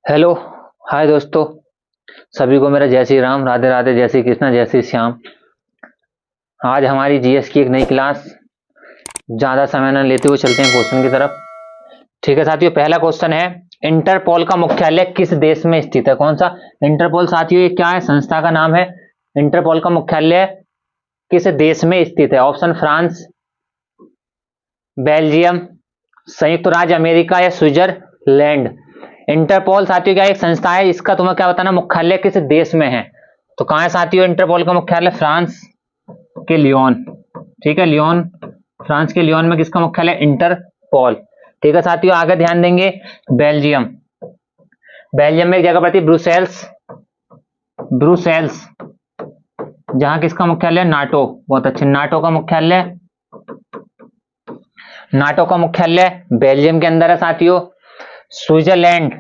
Hello. हाय दोस्तों। सभी को मेरा जय श्री राम, राधे राधे, जय श्री कृष्णा, जय श्री श्याम। आज हमारी जीएस की एक नई क्लास। ज़्यादा समय न लेते हुए चलते हैं क्वेश्चन की तरफ। ठीक है साथियों, पहला क्वेश्चन है, इंटरपोल का मुख्यालय किस देश में स्थित है? कौन सा? इंटरपोल साथियों ये क्या है? संस्था का नाम है। इंटरपोल का मुख्यालय किस देश में स्थित है? ऑप्शन फ्रांस, बेल्जियम, संयुक्त राज्य अमेरिका या स्विट्जरलैंड। इंटरपोल साथियों क्या एक संस्था है, इसका तुम्हें क्या बताना, मुख्यालय किस देश में है? तो कहां है साथियों इंटरपोल का मुख्यालय? फ्रांस के लियोन। ठीक है, लियोन, फ्रांस के लियोन में किसका मुख्यालय? इंटरपोल। ठीक है साथियों, आगे ध्यान देंगे। बेल्जियम, बेल्जियम में एक जगह पड़ती है ब्रुसेल्स, ब्रुसेल्स, जहां किसका मुख्यालय? नाटो। बहुत अच्छे, नाटो का मुख्यालय, नाटो का मुख्यालय बेल्जियम के अंदर है साथियों। स्विट्जरलैंड,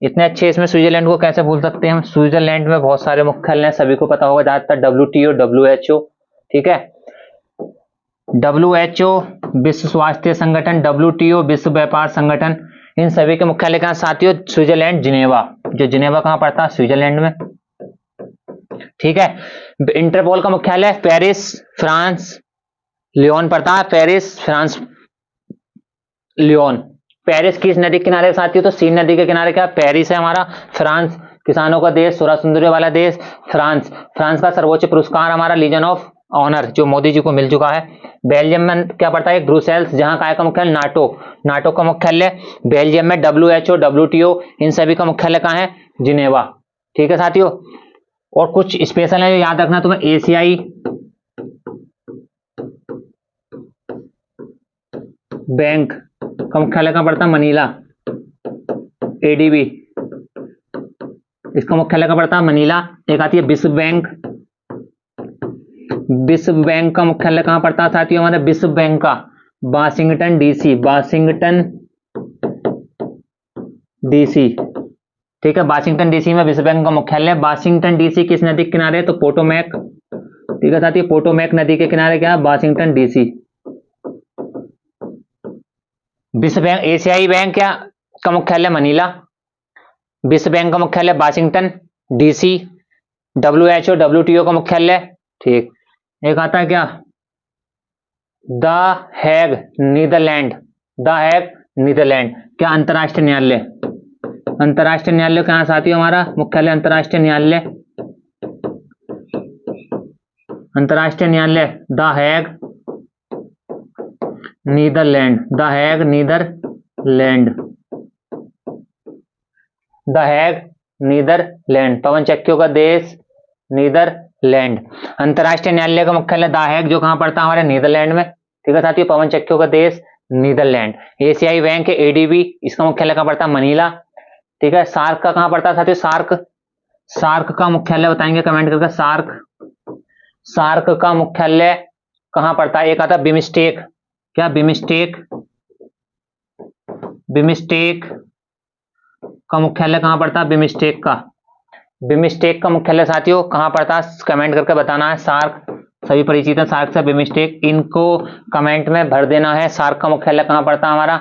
इतने अच्छे इसमें स्विट्जरलैंड को कैसे भूल सकते हैं हम? स्विट्जरलैंड में बहुत सारे मुख्यालय हैं, सभी को पता होगा ज्यादातर। डब्ल्यूटीओ, डब्ल्यूएचओ, ठीक है, डब्ल्यूएचओ विश्व स्वास्थ्य संगठन, डब्ल्यूटीओ विश्व व्यापार संगठन, इन सभी के मुख्यालय कहां साथियों? Switzerland, Geneva. जो जिनेवा कहां पड़ता है? स्विट्जरलैंड में। ठीक है, इंटरपोल का मुख्यालय पेरिस, फ्रांस, लियोन पड़ता है, पेरिस, फ्रांस, लियोन। पेरिस किस नदी के किनारे साथियों? तो सीन नदी के किनारे क्या? पेरिस है हमारा। फ्रांस, किसानों का देश, सुरा सुंदरियों वाला देश, फ्रांस। फ्रांस का सर्वोच्च पुरस्कार हमारा लीजन ऑफ ऑनर, जो मोदी जी को मिल चुका है। बेल्जियम में क्या पड़ता है? ब्रुसेल्स, जहां काय का मुख्यालय? नाटो, नाटो का मुख्यालय बेल्जियम में। डब्ल्यूएचओ, डब्ल्यूटीओ, इन सभी का मुख्यालय कहां है? जिनेवा। ठीक है साथियों, और कुछ स्पेशल है याद रखना तुम्हें। एशियाई बैंक का मुख्यालय कहां पड़ता है? मनीला, एडीबी, इसका मुख्यालय कहां पड़ता है? मनीला। एक आती है विश्व बैंक, विश्व बैंक का मुख्यालय कहां पड़ता है साथियों? हमारे विश्व बैंक का वाशिंगटन डीसी, वाशिंगटन डीसी। ठीक है, वाशिंगटन डीसी में विश्व बैंक का मुख्यालय। वाशिंगटन डीसी किस नदी के किनारे है? तो पोटोमैक। ठीक है साथियों, पोटोमैक नदी के किनारे क्या है? Washington DC. विश्व बैंक, एशियाई बैंक क्या का मुख्यालय? मनीला। विश्व बैंक का मुख्यालय वाशिंगटन डीसी। डब्ल्यूएचओ, डब्ल्यूटीओ का मुख्यालय, ठीक, एक आता है क्या? The Hague, Netherlands. The Hague, Netherlands. क्या? अंतरराष्ट्रीय न्यायालय। अंतरराष्ट्रीय न्यायालय कहां साथियों? हमारा मुख्यालय अंतरराष्ट्रीय न्यायालय, अंतरराष्ट्रीय न्यायालय the Hague, Netherlands. The Hague, Netherlands, the Hague, Netherland. पवन चक्कियों का देश नीदरलैंड। अंतरराष्ट्रीय न्यायालय का मुख्यालय द हैग, जो कहां पड़ता है? हमारे नीदरलैंड में। ठीक है साथियों, पवन चक्कियों का देश नीदरलैंड। एशियाई बैंक है एडीबी, इसका मुख्यालय कहां पड़ता है? मनीला। ठीक है, सार्क का कहां पड़ता है साथियों? सार्क, सार्क का मुख्यालय बताएंगे कमेंट करके। सार्क, सार्क का मुख्यालय कहां पड़ता है? एक आता है बिमस्टेक। क्या? बिमस्टेक, बिमस्टेक का मुख्यालय कहां पड़ता है? बिमस्टेक का, बिमस्टेक का मुख्यालय साथियों कहां पड़ता है? कमेंट करके बताना है। सार्क, सभी परिचित है सार्क से। बिमस्टेक, इनको कमेंट में भर देना है। सार्क का मुख्यालय कहां पड़ता है हमारा?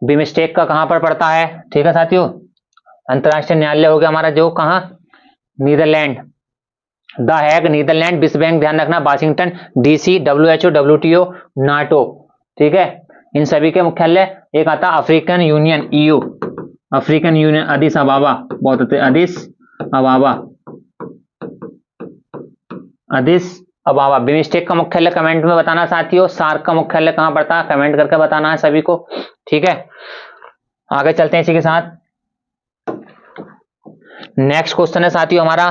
बिमस्टेक का कहां पर पड़ता है? ठीक है साथियों, अंतरराष्ट्रीय न्यायालय हो गया हमारा जो कहां? नीदरलैंड। The Hague, Netherlands. विश्व बैंक ध्यान रखना Washington DC. WHO, WTO, NATO. ठीक है, इन सभी के मुख्यालय। एक आता African Union, EU, African Union, Addis Ababa. बहुत अच्छे, Addis Ababa, Addis Ababa. BIMSTEC का मुख्यालय कमेंट में बताना साथियों। सार्क का मुख्यालय कहां पड़ता है? कमेंट करके बताना है सभी को। ठीक है, आगे चलते हैं इसी के साथ। नेक्स्ट क्वेश्चन है साथियों हमारा,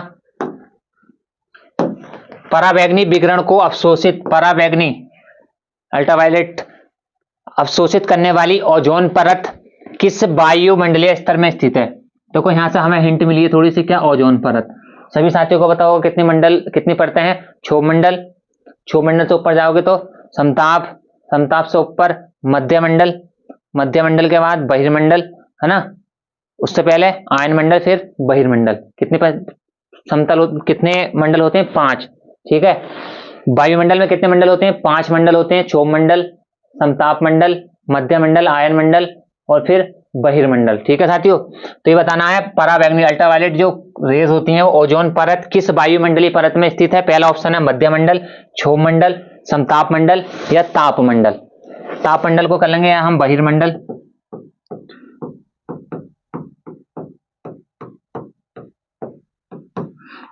पराबैंगनी विकिरण को अवशोषित, पराबैंगनी अल्ट्रावायलेट अवशोषित करने वाली ओजोन परत किस वायुमंडलीय स्तर में स्थित है? देखो यहां से हमें हिंट मिली है थोड़ी सी। क्या? ओजोन परत। सभी साथियों को बताओ कितनी मंडल, कितनी परतें हैं? क्षोभमंडल, क्षोभमंडल से ऊपर जाओगे तो समताप, समताप से ऊपर मध्यमंडल, मध्यमंडल के बाद बहिर्मंडल, है ना? उससे पहले आयनमंडल, फिर बहिर्मंडल। कितने समतल, कितने मंडल होते हैं? 5। ठीक है, वायुमंडल में कितने मंडल होते हैं? 5 मंडल होते हैं। क्षोभमंडल, समताप मंडल, मध्यमंडल, आयन मंडल और फिर बहिर्मंडल। ठीक है साथियों, तो ये बताना है पराबैंगनी अल्ट्रावायलेट जो रेज होती हैं वो ओजोन परत किस वायुमंडलीय परत में स्थित है। पहला ऑप्शन है मध्यमंडल, क्षोभमंडल, समतापमंडल या तापमंडल। तापमंडल को कर लेंगे हम बहिर्मंडल।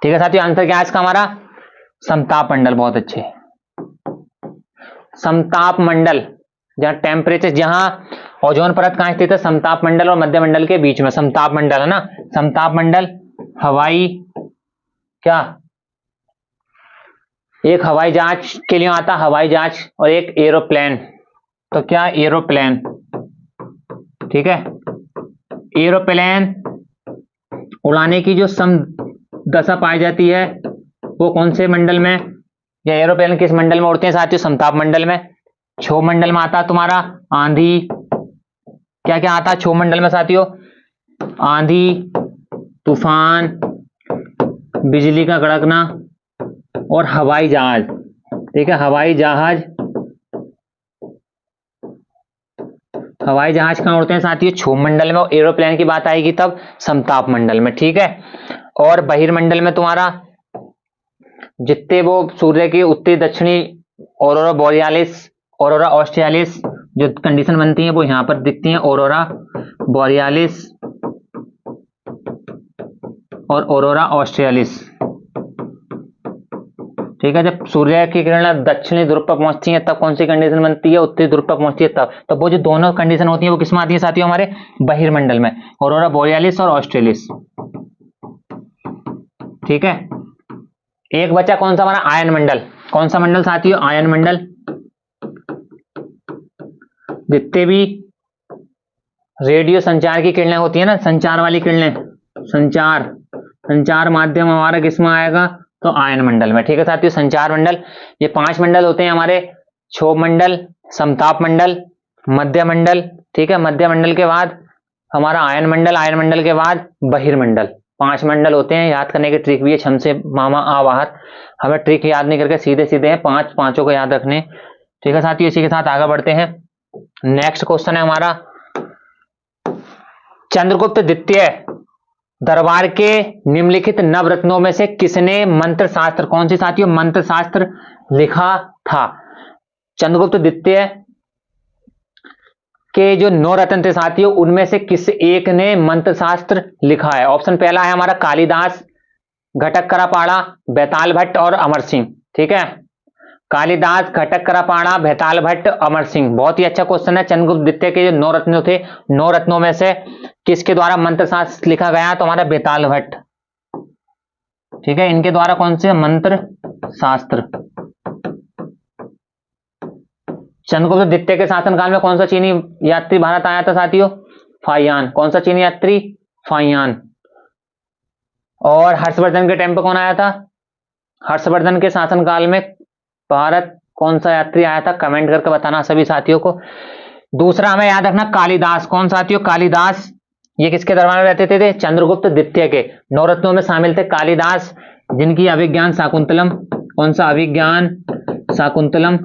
ठीक है साथियों, आंसर क्या है इसका हमारा समतापमंडल। बहुत अच्छे, समतापमंडल, जहां टेम्परेचर, जहां ओजोन परत कहां स्थित है, समतापमंडल और मध्यमंडल के बीच में समतापमंडल है ना। समतापमंडल हवाई, क्या एक हवाई जहाज के लिए आता, हवाई जहाज, और एक एरोप्लेन, तो क्या एरोप्लेन। ठीक है, एरोप्लेन उड़ाने की जो सम दशा पाई जाती है वो कौन से मंडल में, या एरोप्लेन किस मंडल में उड़ते हैं साथियों, समताप मंडल में। क्षोभ मंडल में आता है तुम्हारा आंधी, क्या क्या आता है क्षोभ मंडल में साथियों, आंधी, तूफान, बिजली का कड़कना और हवाई जहाज। ठीक है, हवाई जहाज, हवाई जहाज कहां उड़ते हैं साथियों, क्षोभ मंडल में, और एरोप्लेन की बात आएगी तब समताप मंडल में। ठीक है, और बहिर्मंडल में तुम्हारा जितने वो सूर्य की उत्तरी दक्षिणी ऑरोरा बोरियालिस, ऑरोरा ऑस्ट्रियालिस जो कंडीशन बनती है वो यहां पर दिखती है, ऑरोरा बोरियालिस और ऑरोरा ऑस्ट्रियालिस। ठीक है, जब सूर्य की किरणें दक्षिणी ध्रुव पर पहुंचती हैं तब कौन सी कंडीशन बनती है, उत्तरी ध्रुव पर पहुंचती है तब। तो वो जो दोनों कंडीशन होती है वो किसमें आती है साथियों, हमारे बहिर्मंडल में, ऑरोरा बोरियालिस और ऑस्ट्रेलिस। ठीक है, एक बचा कौन सा हमारा आयन मंडल। कौन सा मंडल साथियों, आयन मंडल। जितने भी रेडियो संचार की किरणें होती है ना, संचार वाली किरणें, संचार माध्यम हमारा किसमें आएगा, तो आयन मंडल में। ठीक है साथियों, संचार मंडल, ये 5 मंडल होते हैं हमारे, क्षोभ मंडल, समताप मंडल, मध्य मंडल। ठीक है, मध्य मंडल के बाद हमारा आयन मंडल, आयन मंडल के बाद बहिर्मंडल। 5 मंडल होते हैं, याद करने की ट्रिक भी है, छम से मामा आ बाहर, हमें ट्रिक याद नहीं करके सीधे सीधे हैं, पांचों को याद रखने। ठीक है साथियों, इसी के साथ आगे बढ़ते हैं। नेक्स्ट क्वेश्चन है हमारा, चंद्रगुप्त द्वितीय दरबार के निम्नलिखित नवरत्नों में से किसने मंत्र शास्त्र, कौन सी साथियों, मंत्र शास्त्र लिखा था। चंद्रगुप्त द्वितीय के जो 9 रत्न थे साथियों उनमें से किस एक ने मंत्र शास्त्र लिखा है। ऑप्शन पहला है हमारा कालिदास, घटक करापाड़ा, बैताल भट्ट और अमर सिंह। ठीक है, कालिदास, घटक करापाड़ा, बैताल भट्ट, अमर सिंह। बहुत ही अच्छा क्वेश्चन है। चंद्रगुप्त द्वितीय के जो 9 रत्न थे, 9 रत्नों में से किसके द्वारा मंत्र शास्त्र लिखा गया, तो हमारा बैताल भट्ट। ठीक है, इनके द्वारा कौन से मंत्र शास्त्र। चंद्रगुप्त द्वितीय के शासनकाल में कौन सा चीनी यात्री भारत आया था साथियों, फाहियान। कौन सा चीनी यात्री, फाहियान। और हर्षवर्धन के टाइम पे कौन आया था, हर्षवर्धन के शासनकाल में भारत कौन सा यात्री आया था, कमेंट करके बताना सभी साथियों को। दूसरा हमें याद रखना कालिदास, कौन साथियों, कालिदास, ये किसके दरबार में रहते थे, चंद्रगुप्त द्वितीय के। 9 रत्नों में शामिल थे कालिदास, जिनकी अभिज्ञान शाकुंतलम, कौन सा, अभिज्ञान शाकुंतलम,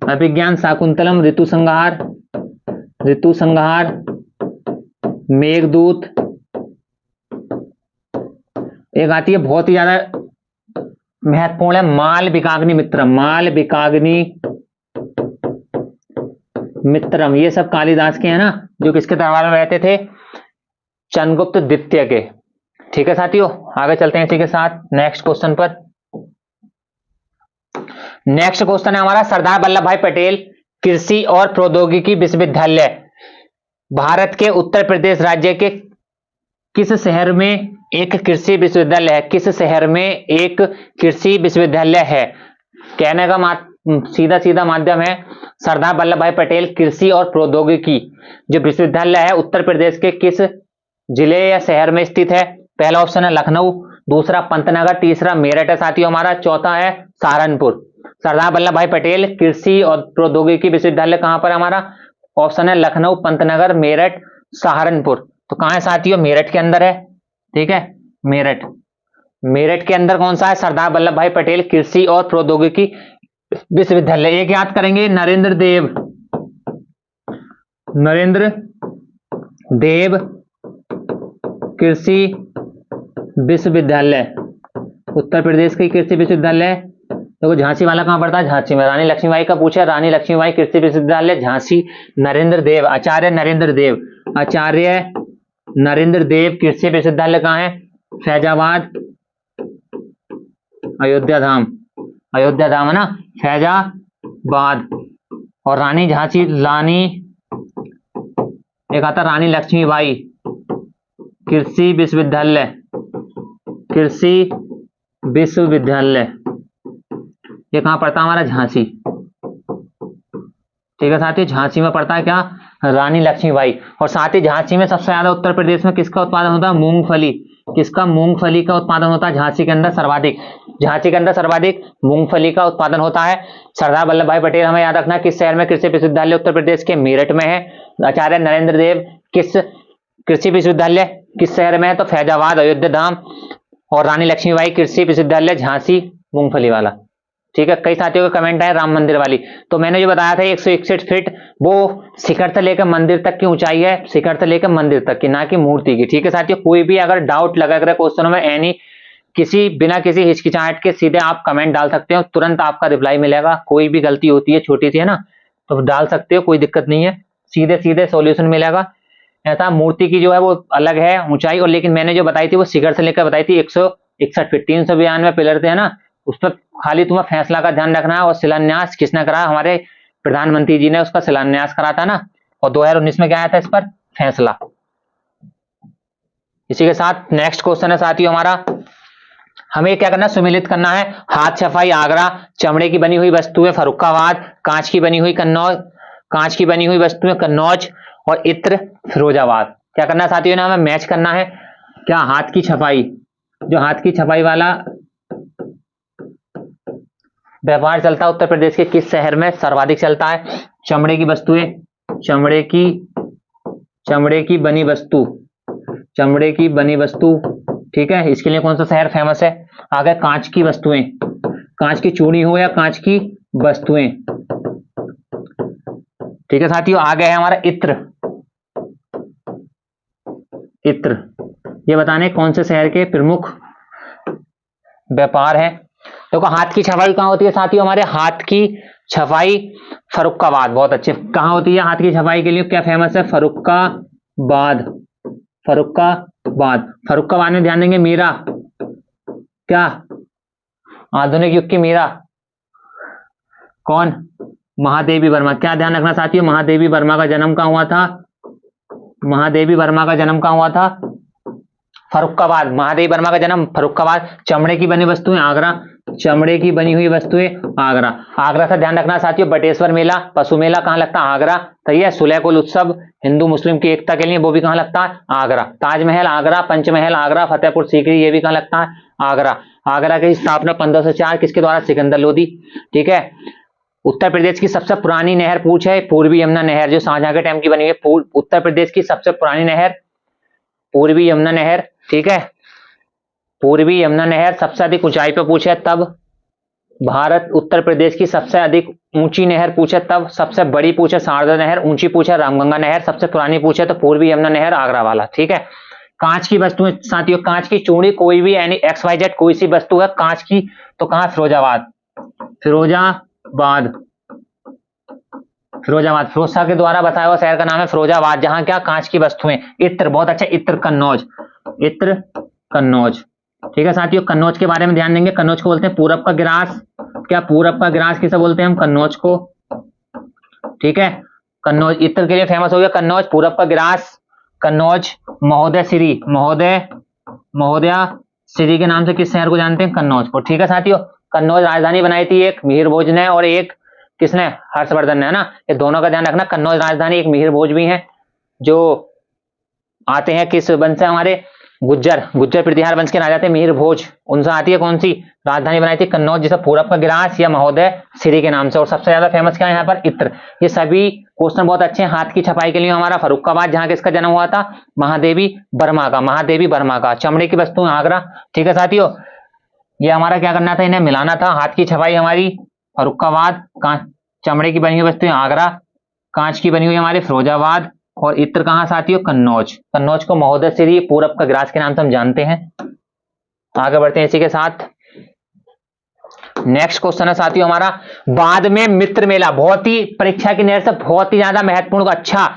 अभिज्ञान शाकुंतलम, ऋतु संहार, मेघदूत, एक आती है बहुत ही ज्यादा महत्वपूर्ण है, मालविकाग्नि मित्रम। ये सब कालिदास के हैं ना, जो किसके दरबार में रहते थे, चंद्रगुप्त द्वितीय के। ठीक है साथियों, आगे चलते हैं इसी के साथ नेक्स्ट क्वेश्चन पर। नेक्स्ट क्वेश्चन है हमारा, सरदार वल्लभ भाई पटेल कृषि और प्रौद्योगिकी विश्वविद्यालय भारत के उत्तर प्रदेश राज्य के किस शहर में एक कृषि विश्वविद्यालय है, किस शहर में एक कृषि विश्वविद्यालय है। कहने का सीधा सीधा माध्यम है, सरदार वल्लभ भाई पटेल कृषि और प्रौद्योगिकी जो विश्वविद्यालय है उत्तर प्रदेश के किस जिले या शहर में स्थित है। पहला ऑप्शन है लखनऊ, दूसरा पंतनगर, तीसरा मेरठ है साथियों हमारा, चौथा है सहारनपुर। सरदार वल्लभ भाई पटेल कृषि और प्रौद्योगिकी विश्वविद्यालय कहां पर हमारा, ऑप्शन है लखनऊ, पंतनगर, मेरठ, सहारनपुर। तो कहां है साथियों, मेरठ के अंदर है। ठीक है, मेरठ के अंदर कौन सा है, सरदार वल्लभ भाई पटेल कृषि और प्रौद्योगिकी विश्वविद्यालय। एक याद करेंगे, नरेंद्र देव नरेंद्र देव कृषि विश्वविद्यालय, उत्तर प्रदेश की कृषि विश्वविद्यालय। देखो झांसी वाला कहाँ पड़ता है, झांसी में। रानी लक्ष्मीबाई का पूछा, रानी लक्ष्मीबाई कृषि विश्वविद्यालय झांसी। नरेंद्र देव, आचार्य नरेंद्र देव, आचार्य नरेंद्र देव कृषि विश्वविद्यालय कहाँ है, फैजाबाद, अयोध्या धाम, अयोध्या धाम है ना, फैजाबाद। और रानी झांसी, रानी एक आता रानी लक्ष्मीबाई कृषि विश्वविद्यालय, कृषि विश्वविद्यालय, ये कहां पड़ता है हमारा, झांसी। ठीक है साथियों, झांसी में पड़ता है क्या, रानी लक्ष्मीबाई। और साथ ही झांसी में सबसे ज्यादा उत्तर प्रदेश में किसका उत्पादन होता है, मूंगफली। किसका, मूंगफली का उत्पादन होता है झांसी के अंदर सर्वाधिक। झांसी के अंदर सर्वाधिक मूंगफली का उत्पादन होता है। सरदार वल्लभ भाई पटेल, हमें याद रखना, किस शहर में कृषि विश्वविद्यालय, उत्तर प्रदेश के मेरठ में है। आचार्य नरेंद्र देव किस कृषि विश्वविद्यालय किस शहर में है, तो फैजाबाद, अयोध्या धाम। और रानी लक्ष्मीबाई कृषि विश्वविद्यालय झांसी, मूंगफली वाला। ठीक है, कई साथियों का कमेंट है राम मंदिर वाली, तो मैंने जो बताया था 161 फीट, वो शिखर से लेकर मंदिर तक की ऊंचाई है, शिखर से लेकर मंदिर तक की, ना कि मूर्ति की। ठीक है साथियों, कोई भी अगर डाउट लगा करे क्वेश्चनों में, एनी किसी बिना किसी हिचकिचाहट के सीधे आप कमेंट डाल सकते हो, तुरंत आपका रिप्लाई मिलेगा। कोई भी गलती होती है छोटी सी है ना, तो डाल सकते हो, कोई दिक्कत नहीं है, सीधे सीधे सॉल्यूशन मिलेगा। ऐसा मूर्ति की जो है वो अलग है ऊंचाई, और लेकिन मैंने जो बताई थी वो शिखर से लेकर बताई थी 161 फीट, 392 पिलर थे ना, उस पर खाली तुम्हें फैसला का ध्यान रखना है। और शिलान्यास किसने करा, हमारे प्रधानमंत्री जी ने उसका शिलान्यास करा था ना, और 2019 में क्या आया था इस पर, फैसला। इसी के साथ नेक्स्ट क्वेश्चन है साथियों हमारा, हमें क्या करना है, सुमिलित करना है। हाथ सफाई आगरा, चमड़े की बनी हुई वस्तुएं फर्रुखाबाद, कांच की बनी हुई कन्नौज, कांच की बनी हुई वस्तुएं कन्नौज, और इत्र फिरोजाबाद। क्या करना है साथियों ने, हमें मैच करना है। क्या, हाथ की छपाई, जो हाथ की छपाई वाला व्यापार चलता है उत्तर प्रदेश के किस शहर में सर्वाधिक चलता है, चमड़े की वस्तुएं, चमड़े की बनी वस्तु, चमड़े की बनी वस्तु। ठीक है, इसके लिए कौन सा शहर फेमस है। आगे कांच की वस्तुएं, कांच की चूड़ी हो या कांच की वस्तुएं। ठीक है साथियों, आगे है हमारा इत्र, इत्र, ये बताने कौन से शहर के प्रमुख व्यापार है। देखो हाथ की छपाई कहां होती है साथियों, हमारे हाथ की छपाई फर्रुखाबाद, बहुत अच्छे। कहां होती है हाथ की छपाई के लिए, क्या फेमस है, फर्रुखाबाद, फर्रुखाबाद। फर्रुखाबाद में ध्यान देंगे मीरा, क्या, आधुनिक युग की मीरा कौन, महादेवी वर्मा। क्या ध्यान रखना साथियों, महादेवी वर्मा का जन्म कहां हुआ था, महादेवी वर्मा का जन्म कहां हुआ था, फर्रुखाबाद। महादेवी वर्मा का जन्म फर्रुखाबाद। चमड़े की बनी वस्तुएं आगरा, चमड़े की बनी हुई वस्तुएं आगरा। आगरा से ध्यान रखना साथियों, बटेश्वर मेला, पशु मेला कहां लगता है, आगरा। सही है, सुलेकुल उत्सव हिंदू मुस्लिम की एकता के लिए, वो भी कहां लगता है, आगरा। ताजमहल आगरा, पंचमहल आगरा, फतेहपुर सीकरी, ये भी कहां लगता है, आगरा। आगरा की स्थापना 1504 किसके द्वारा, सिकंदर लोदी। ठीक है, उत्तर प्रदेश की सबसे पुरानी नहर पूछ है, पूर्वी यमुना नहर, जो शाहजहां के टाइम की बनी है। उत्तर प्रदेश की सबसे पुरानी नहर पूर्वी यमुना नहर। ठीक है, पूर्वी यमुना नहर सबसे अधिक ऊंचाई पर पूछे तब। भारत उत्तर प्रदेश की सबसे अधिक ऊंची नहर पूछे तब। सबसे बड़ी पूछे शारदा नहर, ऊंची पूछे रामगंगा नहर, सबसे पुरानी पूछे तो पूर्वी यमुना नहर आगरा वाला। ठीक है, कांच की वस्तुएं साथियों, कांच की चूड़ी, कोई भी यानी XYZ कोई सी वस्तु है कांच की, तो कहां, फिरोजाबाद, फिरोजाबाद, फिरोजाबाद। फिरोज शाह के द्वारा बताया हुआ शहर का नाम है फिरोजाबाद, जहां क्या, कांच की वस्तुएं। इत्र, बहुत अच्छा, इत्र कन्नौज, इत्र कन्नौज। ठीक है साथियों, कन्नौज के बारे में ध्यान देंगे। कन्नौज को बोलते हैं पूरब का गिरास। क्या, पूरब का गिरास किसे बोलते हैं हम, कन्नौज को। ठीक है, कन्नौज इत्र के लिए फेमस हो गया, कन्नौज पूरब का गिरास, कन्नौज। महोदय श्री, महोदया श्री के नाम से किस शहर को जानते हैं, कन्नौज को। ठीक है साथियों, कन्नौज राजधानी बनाई थी एक मिहिर भोज ने, और एक किसने, हर्षवर्धन ने, है ना। ये दोनों का ध्यान रखना, कन्नौज राजधानी, एक मिहिर भोज भी है, जो आते हैं किस वंश से, हमारे गुज्जर प्रतिहार वंश के राजा थे मिहिर भोज, उनसे आती है कौन सी राजधानी बनाई थी, कन्नौज, जिसे पूरब का गिरास या महोदय श्री के नाम से। और सबसे ज्यादा फेमस क्या है यहाँ पर, इत्र। ये सभी क्वेश्चन बहुत अच्छे हैं। हाथ की छपाई के लिए हमारा फर्रुखाबाद, जहां किसका जन्म हुआ था, महादेवी वर्मा का, महादेवी वर्मा का। चमड़े की वस्तु आगरा। ठीक है साथियों, ये हमारा क्या करना था, इन्हें मिलाना था। हाथ की छपाई हमारी फर्रुखाबाद, चमड़े की बनी हुई वस्तुएं आगरा, कांच की बनी हुई हमारे फिरोजाबाद, और इत्र कहाँ साथियों, कन्नौज। कन्नौज को महोदय श्री पूरब का ग्रास के नाम से हम जानते हैं। आगे बढ़ते हैं इसी के साथ। नेक्स्ट क्वेश्चन है साथियों हमारा, बाद में मित्र मेला, बहुत ही परीक्षा की नजर से बहुत ही ज्यादा महत्वपूर्ण, अच्छा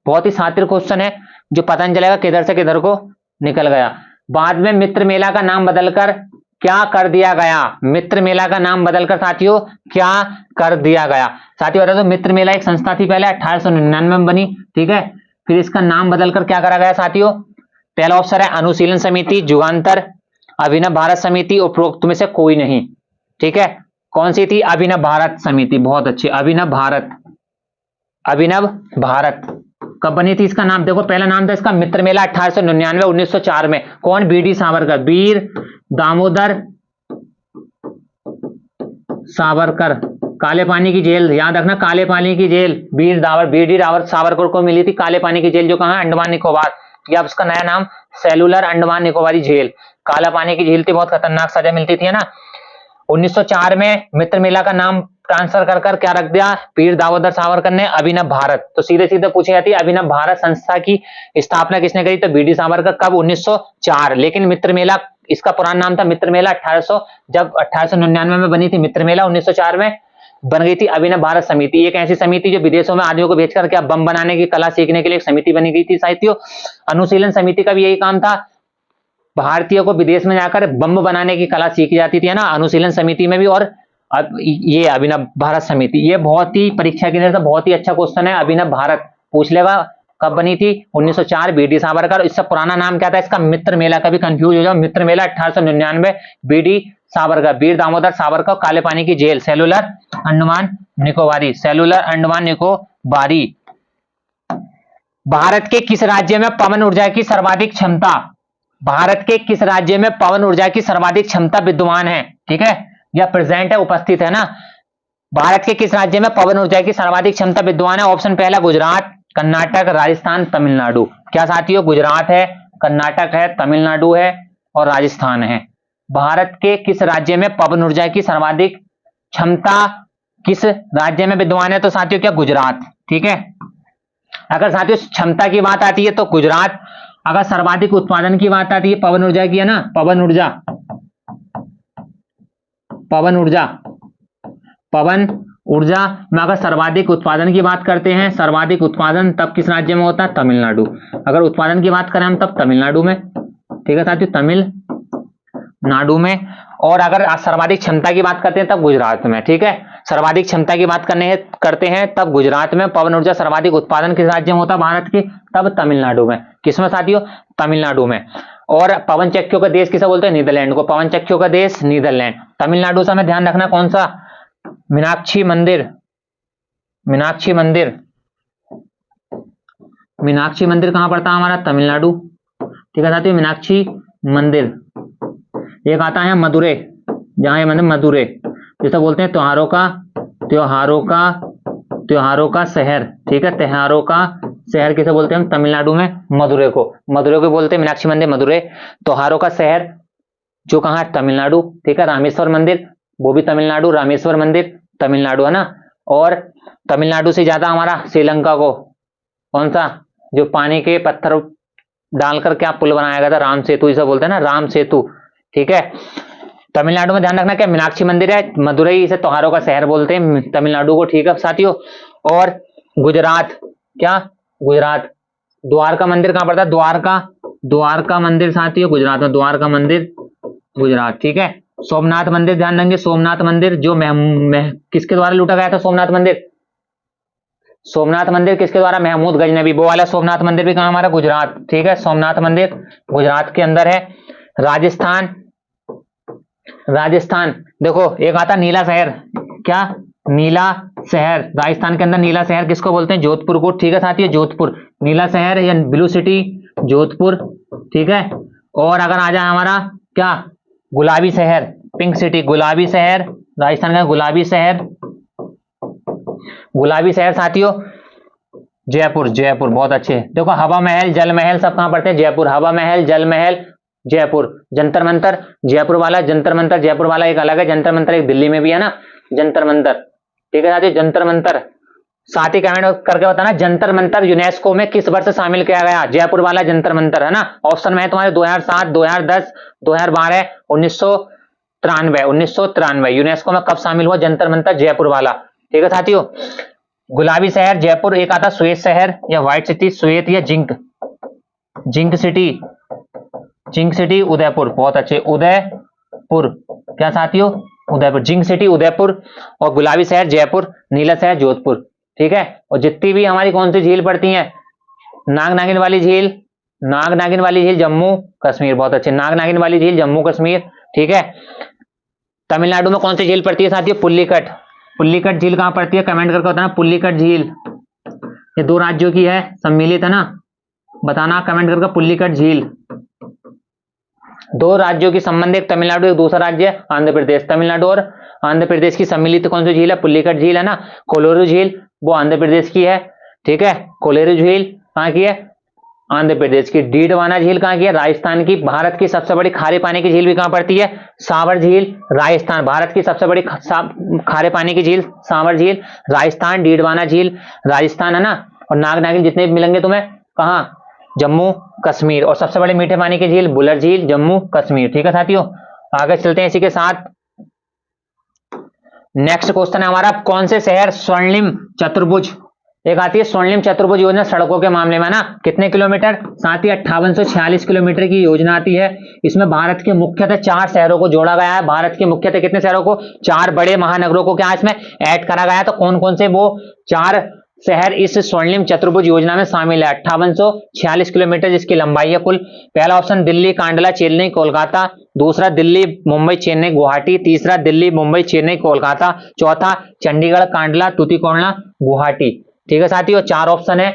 बहुत ही शातिर क्वेश्चन है, जो पता नहीं चलेगा किधर से किधर को निकल गया। बाद में मित्र मेला का नाम बदलकर क्या कर दिया गया? मित्र मेला का नाम बदलकर साथियों क्या कर दिया गया? साथियों बता दो, मित्र मेला एक संस्था थी, पहले 1899 में बनी, ठीक है। फिर इसका नाम बदलकर क्या करा गया साथियों? पहला ऑप्शन है अनुशीलन समिति, जुगांतर, अभिनव भारत समिति, उपरोक्त में से कोई नहीं, ठीक है। कौन सी थी? अभिनव भारत समिति, बहुत अच्छी, अभिनव भारत। अभिनव भारत कब बनी थी? इसका नाम देखो, पहला नाम था इसका मित्र मेला 1899 1904 में। कौन? बीडी सावरकर, वीर दामोदर सावरकर। काले पानी की जेल याद रखना, काले पानी की जेल बीडी सावरकर को मिली थी काले पानी की जेल, जो कहां? अंडमान निकोबार, या उसका नया नाम सेलुलर अंडमान निकोबारी जेल। काला पानी की झील थी, बहुत खतरनाक सजा मिलती थी, है ना। 1904 में मित्र मेला का नाम ट्रांसफर कर कर क्या रख दिया? वीर दामोदर सावरकर ने अभिनव भारत। तो सीधे सीधे पूछी जाती है अभिनव भारत संस्था की स्थापना किसने करी? तो बीडी सावरकर। कब? 1904। लेकिन मित्र मेला, इसका पुराना नाम था मित्र मेला 1800, जब 1899 में बनी थी मित्र मेला, 1904 में बन गई थी अभिनव भारत समिति। एक ऐसी समिति जो विदेशों में आदमियों को भेजकर क्या बम बनाने की कला सीखने के लिए एक समिति बनी गई थी साथियों। अनुशीलन समिति का भी यही काम था, भारतीयों को विदेश में जाकर बम बनाने की कला सीखी जाती थी, है ना, अनुशीलन समिति में भी। और अब ये अभिनव भारत समिति, ये बहुत ही परीक्षा की नजर से बहुत ही अच्छा क्वेश्चन है। अभिनव भारत पूछ लेगा कब बनी थी? 1904, बीडी सावरकर। इसका पुराना नाम क्या था इसका? मित्र मेला। कभी कंफ्यूज हो जाओ, मित्र मेला 1899, बीडी सावरकर, वीर दामोदर सावरकर, काले पानी की जेल, सेलुलर अंडमान निकोबारी, सेलुलर अंडमान निकोबारी। भारत के किस राज्य में पवन ऊर्जा की सर्वाधिक क्षमता? भारत के किस राज्य में पवन ऊर्जा की सर्वाधिक क्षमता विद्यमान है? ठीक है, या प्रेजेंट है, उपस्थित है ना। भारत के किस राज्य में पवन ऊर्जा की सर्वाधिक क्षमता विद्यमान है? ऑप्शन पहला गुजरात, कर्नाटक, राजस्थान, तमिलनाडु। क्या साथियों? गुजरात है, कर्नाटक है, तमिलनाडु है और राजस्थान है। भारत के किस राज्य में पवन ऊर्जा की सर्वाधिक क्षमता किस राज्य में विद्यमान है? तो साथियों क्या? गुजरात, ठीक है। अगर साथियों क्षमता की बात आती है तो गुजरात, अगर सर्वाधिक उत्पादन की बात आती है पवन ऊर्जा की, है ना, पवन ऊर्जा में अगर सर्वाधिक उत्पादन की बात करते हैं, सर्वाधिक उत्पादन तब किस राज्य में होता है? तमिलनाडु। अगर उत्पादन की बात करें हम तब तमिलनाडु में, ठीक है साथियों, तमिलनाडु में। और अगर सर्वाधिक क्षमता की बात करते हैं तब गुजरात में, ठीक है। सर्वाधिक क्षमता की बात करते हैं तब गुजरात में। पवन ऊर्जा सर्वाधिक उत्पादन किस राज्य में होता है भारत के? तब तमिलनाडु में। किसमें साथियों? तमिलनाडु में। और पवन चक्कियों का देश किसे बोलते हैं? नीदरलैंड को। पवन चक्कियों का देश नीदरलैंड। तमिलनाडु से हमें ध्यान रखना कौन सा? मीनाक्षी मंदिर। मीनाक्षी मंदिर कहां पड़ता है हमारा? तमिलनाडु, ठीक है साथियों, मीनाक्षी मंदिर। एक आता है मदुरै, जहां ये मंदिर मदुरै, जिसे बोलते हैं त्योहारों का शहर, ठीक है, त्योहारों का शहर किसे बोलते हैं हम? तमिलनाडु में मदुरै को बोलते हैं मीनाक्षी मंदिर, मदुरै। त्योहारों का शहर जो कहां है? तमिलनाडु, ठीक है। रामेश्वर मंदिर वो भी तमिलनाडु, रामेश्वर मंदिर तमिलनाडु, है ना। और तमिलनाडु से ज्यादा हमारा श्रीलंका को कौन सा? जो पानी के पत्थर डालकर क्या पुल बनाया गया था, राम सेतु इसे बोलते हैं ना, राम सेतु, ठीक है। तमिलनाडु में ध्यान रखना क्या? मीनाक्षी मंदिर है, मदुरै इसे त्योहारों का शहर बोलते हैं तमिलनाडु को, ठीक है साथियों। और गुजरात, क्या? गुजरात, द्वारका मंदिर कहां पड़ता है? द्वारका मंदिर साथियों गुजरात में, द्वारका मंदिर गुजरात, ठीक है। सोमनाथ मंदिर ध्यान देंगे, सोमनाथ मंदिर जो किसके द्वारा लूटा गया था? सोमनाथ मंदिर किसके द्वारा? महमूद गजनबी। वो वाला सोमनाथ मंदिर भी कहां? हमारा गुजरात, ठीक है। सोमनाथ मंदिर गुजरात के अंदर है। राजस्थान देखो, एक आता नीला शहर, क्या? नीला शहर, राजस्थान के अंदर नीला शहर किसको बोलते हैं? जोधपुर को, ठीक है साथियों, जोधपुर नीला शहर या ब्लू सिटी जोधपुर, ठीक है। और अगर आ जाए हमारा क्या? गुलाबी शहर, पिंक सिटी, गुलाबी शहर, राजस्थान का गुलाबी शहर साथियों जयपुर, बहुत अच्छे। देखो हवा महल, जल महल सब कहां पड़ते हैं? जयपुर। हवा महल, जल महल जयपुर। जंतर मंतर जयपुर वाला, जंतर मंतर जयपुर वाला एक अलग है, जंतर मंतर एक दिल्ली में भी है ना, जंतर मंतर, ठीक है साथियों। जंतर मंतर साथ ही कमेंट करके बताना जंतर मंतर यूनेस्को में किस वर्ष शामिल किया गया। जयपुर वाला जंतर मंतर है ना, ऑप्शन में है तुम्हारे 2007, 2010, 2012, 1993 यूनेस्को में कब शामिल हुआ जंतर मंतर जयपुर वाला। ठीक है साथियों, गुलाबी शहर जयपुर, एक आता श्वेत शहर या व्हाइट सिटी, श्वेत या जिंक, जिंक सिटी उदयपुर, बहुत अच्छे, उदयपुर, क्या साथियों, उदयपुर, जिंक सिटी उदयपुर, और गुलाबी शहर जयपुर, नीला शहर जोधपुर। ठीक है, और जितनी भी हमारी कौन सी झील पड़ती है, नाग नागिन वाली झील जम्मू कश्मीर, बहुत अच्छे, नाग नागिन वाली झील जम्मू कश्मीर। ठीक है, तमिलनाडु में कौन सी झील पड़ती है साथियों, पुल्लिकट झील कहां पड़ती है, कमेंट करके बताना। पुल्लिकट झील ये 2 राज्यों की है, सम्मिलित है ना, बताना कमेंट करके। पुल्लिकट झील 2 राज्यों की संबंधित, तमिलनाडु, एक दूसरा राज्य है आंध्र प्रदेश, तमिलनाडु और आंध्र प्रदेश की सम्मिलित कौन सी झील है, पुल्लिकट झील है ना। कोलोरू झील वो आंध्र प्रदेश की है। ठीक है, कोलेरू झील कहां की है, आंध्र प्रदेश की। डीडवाना झील कहां की है, राजस्थान की। भारत की सबसे बड़ी खारे पानी की झील भी कहां पड़ती है, सावर झील, राजस्थान। भारत की सबसे बड़ी खारे पानी की झील सावर झील, राजस्थान। डीडवाना झील राजस्थान है ना, और नाग नागिन जितने भी मिलेंगे तुम्हें कहां, जम्मू कश्मीर। और सबसे बड़ी मीठे पानी की झील बुलर झील, जम्मू कश्मीर। ठीक है साथियों, आगे चलते हैं इसी के साथ। नेक्स्ट क्वेश्चन है हमारा, कौन से शहर स्वर्णिम चतुर्भुज, एक आती है स्वर्णिम चतुर्भुज योजना सड़कों के मामले में ना, कितने किलोमीटर, साथ ही 5846 किलोमीटर की योजना आती है। इसमें भारत के मुख्यतः 4 शहरों को जोड़ा गया है। भारत के मुख्यतः कितने शहरों को, 4 बड़े महानगरों को क्या इसमें ऐड करा गया है। तो कौन कौन से वो 4 शहर इस स्वर्णिम चतुर्भुज योजना में शामिल है। 5846 किलोमीटर जिसकी लंबाई है कुल। पहला ऑप्शन दिल्ली, कांडला, चेन्नई, कोलकाता। दूसरा दिल्ली, मुंबई, चेन्नई, गुवाहाटी। तीसरा दिल्ली, मुंबई, चेन्नई, कोलकाता। चौथा चंडीगढ़, कांडला, तूतीकोरना, गुवाहाटी। ठीक है साथियों, 4 ऑप्शन है,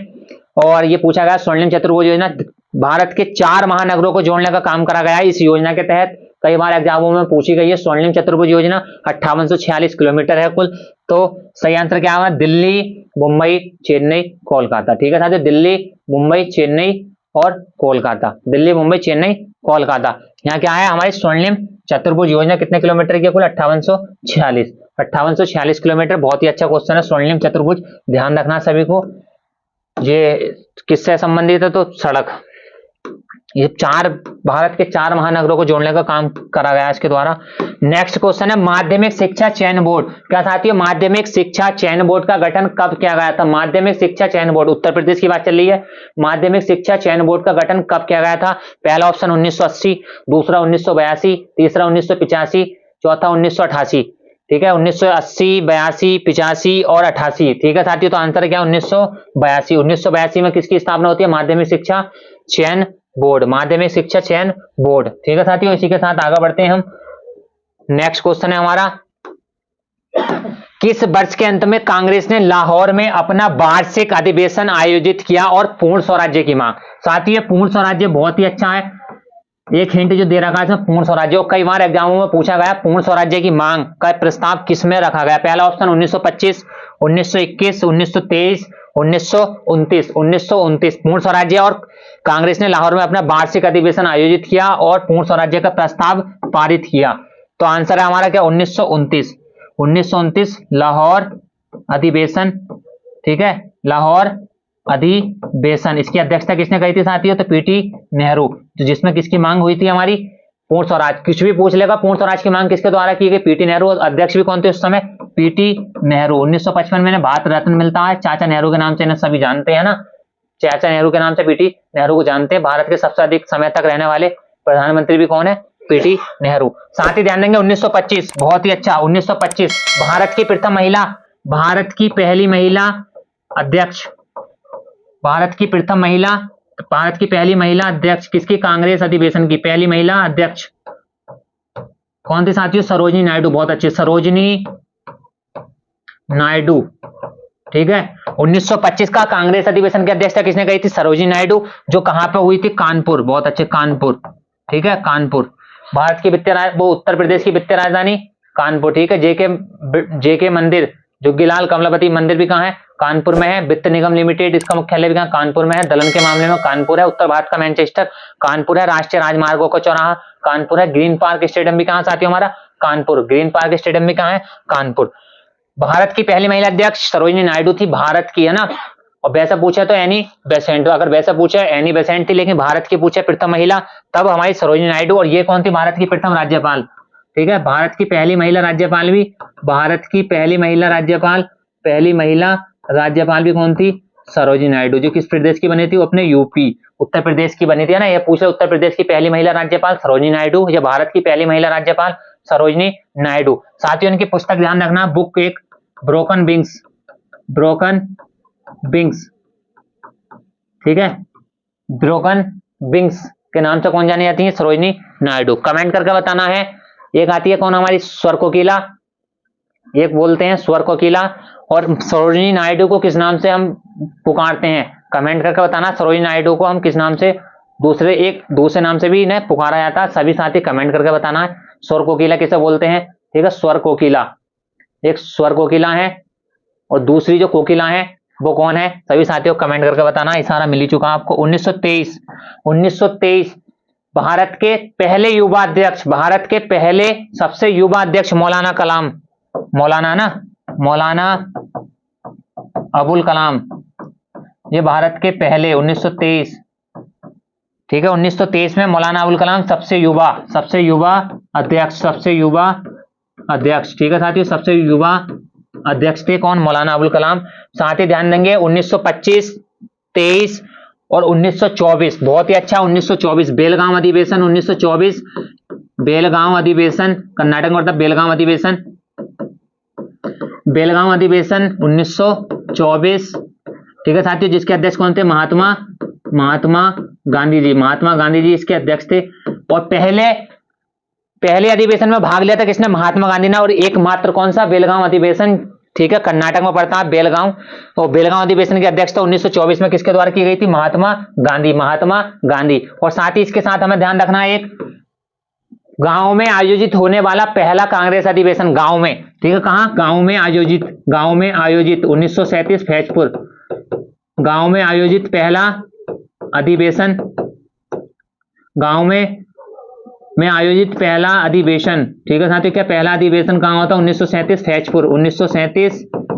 और ये पूछा गया स्वर्णिम चतुर्भुज योजना भारत के 4 महानगरों को जोड़ने का काम करा गया है इस योजना के तहत। कई बार एग्जामों में पूछी गई है स्वर्णिम चतुर्भुज योजना। 5846 किलोमीटर है कुल। तो सही आंसर क्या होगा, दिल्ली, मुंबई, चेन्नई, कोलकाता। ठीक है साथियों, दिल्ली, मुंबई, चेन्नई और कोलकाता, दिल्ली, मुंबई, चेन्नई, कोलकाता। यहाँ क्या है, हमारी स्वर्णिम चतुर्भुज योजना कितने किलोमीटर की है कुल, 5846 किलोमीटर। बहुत ही अच्छा क्वेश्चन है, स्वर्णिम चतुर्भुज ध्यान रखना सभी को। ये किससे संबंधित है, तो सड़क, ये 4 भारत के 4 महानगरों को जोड़ने का काम करा गया इसके द्वारा। नेक्स्ट क्वेश्चन है, माध्यमिक शिक्षा चयन बोर्ड, क्या साथियों, माध्यमिक शिक्षा चयन बोर्ड का गठन कब किया गया था। माध्यमिक शिक्षा चयन बोर्ड, उत्तर प्रदेश की बात चल रही है। माध्यमिक शिक्षा चयन बोर्ड का गठन कब किया गया था। पहला ऑप्शन 1980, दूसरा 1982, तीसरा 1985, चौथा 1988। ठीक है, 1980, 82, 85 और 88। ठीक है साथियों, तो आंसर क्या, 1982। 1982 में किसकी स्थापना होती है, माध्यमिक शिक्षा चयन बोर्ड, माध्यमिक शिक्षा चयन बोर्ड। ठीक है साथियों, इसी के साथ आगे बढ़ते हैं हम। नेक्स्ट क्वेश्चन है हमारा, किस वर्ष के अंत में कांग्रेस ने लाहौर में अपना वार्षिक अधिवेशन आयोजित किया और पूर्ण स्वराज्य की मांग। साथियों, पूर्ण स्वराज्य बहुत ही अच्छा है, एक हिंट जो दे रखा है पूर्ण स्वराज्य, कई बार एग्जामों में पूछा गया पूर्ण स्वराज्य की मांग का प्रस्ताव किसमें रखा गया। पहला ऑप्शन 1925, 1921, 1923, 1929। 1929 पूर्ण स्वराज्य, और कांग्रेस ने लाहौर में अपना वार्षिक अधिवेशन आयोजित किया और पूर्ण स्वराज्य का प्रस्ताव पारित किया। तो आंसर है हमारा क्या, 1929। 1929 लाहौर अधिवेशन। ठीक है, लाहौर अधिवेशन, इसकी अध्यक्षता किसने कही थी साथियों, तो पीटी नेहरू। तो जिसमें किसकी मांग हुई थी, हमारी पूर्ण स्वराज। कुछ भी पूछ लेगा, पूर्ण स्वराज की मांग किसके द्वारा की गई, पीटी नेहरू। अध्यक्ष भी कौन थे उस समय, पीटी नेहरू। 1955 में भारत रत्न मिलता है चाचा नेहरू के नाम से, इन्हें सभी जानते हैं ना, चाचा नेहरू के नाम से पीटी नेहरू को जानते हैं। भारत के सबसे अधिक समय तक रहने वाले प्रधानमंत्री भी कौन है, पीटी नेहरू। साथ ही ध्यान देंगे 1925, बहुत ही अच्छा, 1925 भारत की प्रथम महिला, भारत की पहली महिला अध्यक्ष, भारत की प्रथम महिला, भारत की पहली महिला अध्यक्ष किसकी, कांग्रेस अधिवेशन की पहली महिला अध्यक्ष कौन थी साथियों, सरोजिनी नायडू। बहुत अच्छे, सरोजिनी नायडू। ठीक है, 1925 का कांग्रेस अधिवेशन की अध्यक्षता किसने कही थी, सरोजिनी नायडू, जो कहां पे हुई थी, कानपुर। बहुत अच्छे, कानपुर। ठीक है, कानपुर भारत की वित्तीय, वो उत्तर प्रदेश की वित्तीय राजधानी कानपुर। ठीक है, जेके मंदिर, जोगीलाल कमलापति मंदिर भी कहां है, कानपुर में है। वित्त निगम लिमिटेड, इसका मुख्यालय भी कहां, कानपुर में है। दलन के मामले में कानपुर है। उत्तर भारत का मैनचेस्टर कानपुर है। राष्ट्रीय राजमार्गों का चौराहा कानपुर है। ग्रीन पार्क स्टेडियम भी कहां साथियों, हमारा कानपुर। ग्रीन पार्क स्टेडियम भी कहां है, कानपुर। भारत की पहली महिला अध्यक्ष सरोजिनी नायडू थी, भारत की, है ना। और वैसा पूछा तो एनी बेसेंट, अगर वैसा पूछा एनी बेसेंट थी, लेकिन भारत की पूछा प्रथम महिला, तब हमारी सरोजिनी नायडू। और ये कौन थी भारत की प्रथम राज्यपाल, ठीक है, भारत की पहली महिला राज्यपाल भी, भारत की पहली महिला राज्यपाल भी कौन थी, सरोजिनी नायडू, जो किस प्रदेश की बनी थी, वो अपने यूपी उत्तर प्रदेश की बनी थी, है ना। ये पूछा उत्तर प्रदेश की पहली महिला राज्यपाल सरोजिनी नायडू, या भारत की पहली महिला राज्यपाल सरोजिनी नायडू। साथियों इनकी पुस्तक ध्यान रखना, बुक एक ब्रोकन विंग्स, ठीक है, ब्रोकन विंग्स के नाम से कौन जानी जाती है, सरोजिनी नायडू। कमेंट करके बताना है। एक आती है कौन, हमारी स्वर कोकिला, एक बोलते हैं स्वर कोकिला, और सरोजिनी नायडू को किस नाम से हम पुकारते हैं, कमेंट करके बताना। सरोजिनी नायडू को हम किस नाम से, दूसरे नाम से भी इन्हें पुकारा जाता है, सभी साथी कमेंट करके बताना है। स्वर कोकिला किसे बोलते हैं, ठीक है, स्वर कोकिला, एक स्वर कोकिला है, और दूसरी जो कोकिला है वो कौन है, सभी साथियों कमेंट करके बताना। इशारा मिल ही चुका आपको। 1923 भारत के पहले युवा अध्यक्ष, भारत के पहले सबसे युवा अध्यक्ष मौलाना कलाम, मौलाना अबुल कलाम, ये भारत के पहले 1923, ठीक है, 1923 में मौलाना अबुल कलाम सबसे युवा अध्यक्ष, ठीक है साथियों, सबसे युवा अध्यक्ष थे कौन, मौलाना अबुल कलाम। साथ ही ध्यान देंगे 1925, 23 और 1924, बहुत ही अच्छा, 1924 बेलगांव अधिवेशन, 1924 बेलगांव अधिवेशन, कर्नाटक में, मतलब बेलगांव अधिवेशन 1924, ठीक है साथियों, जिसके अध्यक्ष कौन थे, महात्मा गांधी जी इसके अध्यक्ष थे। और पहले अधिवेशन में भाग लिया था किसने, महात्मा गांधी ने, और एकमात्र कौन सा, बेलगांव अधिवेशन, ठीक है, कर्नाटक में पड़ता है बेलगांव। तो बेलगांव अधिवेशन की अध्यक्षता 1924 में किसके द्वारा की गई थी, महात्मा गांधी। और साथ ही इसके साथ हमें ध्यान रखना है, एक गांव में आयोजित होने वाला पहला कांग्रेस अधिवेशन, गांव में, ठीक है, कहां, गांव में आयोजित 1937 फैजपुर, गांव में आयोजित पहला अधिवेशन, गांव में आयोजित पहला अधिवेशन, ठीक है साथियों, क्या पहला अधिवेशन कहां होता है, 1937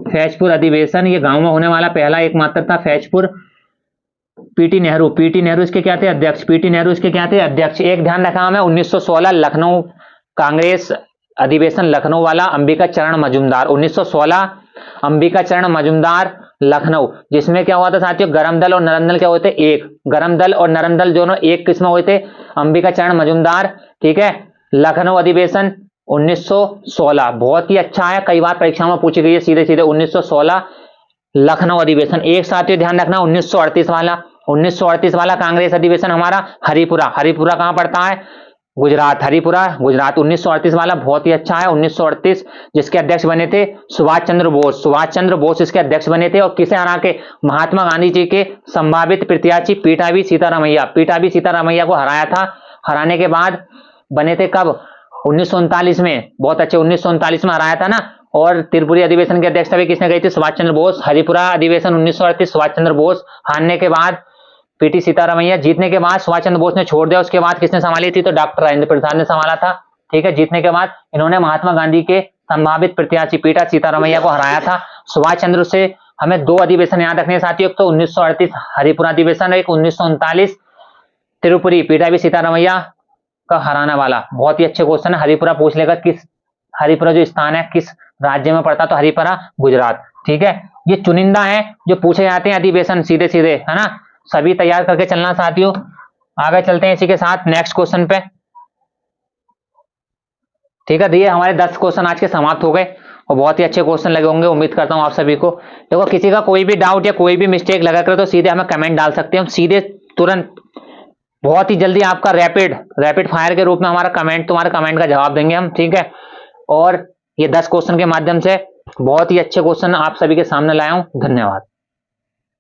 फैजपुर अधिवेशन, ये गांव में होने वाला पहला एकमात्र था, फैजपुर। पीटी नेहरू इसके क्या थे, अध्यक्ष। एक ध्यान रखा हमें, 1916 लखनऊ कांग्रेस अधिवेशन, लखनऊ वाला, अंबिका चरण मजूमदार, 1916 अंबिका चरण मजूमदार लखनऊ, जिसमें क्या हुआ था साथियों, गरम दल और नरम दल क्या हुए थे, एक, गरम दल और नरम दल दोनों एक किस्म हुए थे, अंबिका चरण मजूमदार, ठीक है। लखनऊ अधिवेशन 1916, बहुत ही अच्छा है, कई बार परीक्षा में पूछी गई है सीधे 1916 लखनऊ अधिवेशन। एक साथियों ध्यान रखना, 1938 वाला कांग्रेस अधिवेशन हमारा हरिपुरा कहां पड़ता है, गुजरात, हरिपुरा गुजरात, 1938 वाला बहुत ही अच्छा है, 1938, जिसके अध्यक्ष बने थे सुभाष चंद्र बोस इसके अध्यक्ष बने थे। और किसे हरा के, महात्मा गांधी जी के संभावित प्रत्याशी पीटाबी सीतारामैया को हराया था। हराने के बाद बने थे कब, 1939 में, बहुत अच्छे, 1939 में हराया था ना। और त्रिपुरी अधिवेशन के अध्यक्षता भी किसने गई थी, सुभाष चंद्र बोस। हरिपुरा अधिवेशन 1938 सुभाष चंद्र बोस। हारने के बाद पीटी सीतारामैया, जीतने के बाद सुभाष चंद्र बोस ने छोड़ दिया, उसके बाद किसने संभाली थी, तो डॉक्टर राजेंद्र प्रसाद ने संभाला था, ठीक है। जीतने के बाद इन्होंने महात्मा गांधी के संभावित प्रत्याशी पीटा सीतारामैया को हराया था। सुभाष चंद्र से हमें दो अधिवेशन याद रखने साथियों, तो 1938 हरिपुरा अधिवेशन, एक 1939 त्रिपुरी पीटाबी सीतारामैया का हराना वाला। बहुत ही अच्छे क्वेश्चन है, हरिपुरा पूछ लेगा, किस हरिपुरा जो स्थान है किस राज्य में पड़ता, तो हरिपुरा गुजरात, ठीक है। ये चुनिंदा है जो पूछे जाते हैं अधिवेशन, सीधे है ना, सभी तैयार करके चलना साथियों। आगे चलते हैं इसी के साथ नेक्स्ट क्वेश्चन पे, ठीक है। ये हमारे 10 क्वेश्चन आज के समाप्त हो गए, और बहुत ही अच्छे क्वेश्चन लगे होंगे, उम्मीद करता हूं आप सभी को। देखो किसी का कोई भी डाउट या कोई भी मिस्टेक लगा कर तो सीधे हमें कमेंट डाल सकते हैं, हम सीधे तुरंत बहुत ही जल्दी आपका रैपिड फायर के रूप में तुम्हारे कमेंट का जवाब देंगे हम, ठीक है। और ये 10 क्वेश्चन के माध्यम से बहुत ही अच्छे क्वेश्चन आप सभी के सामने लाया हूं। धन्यवाद।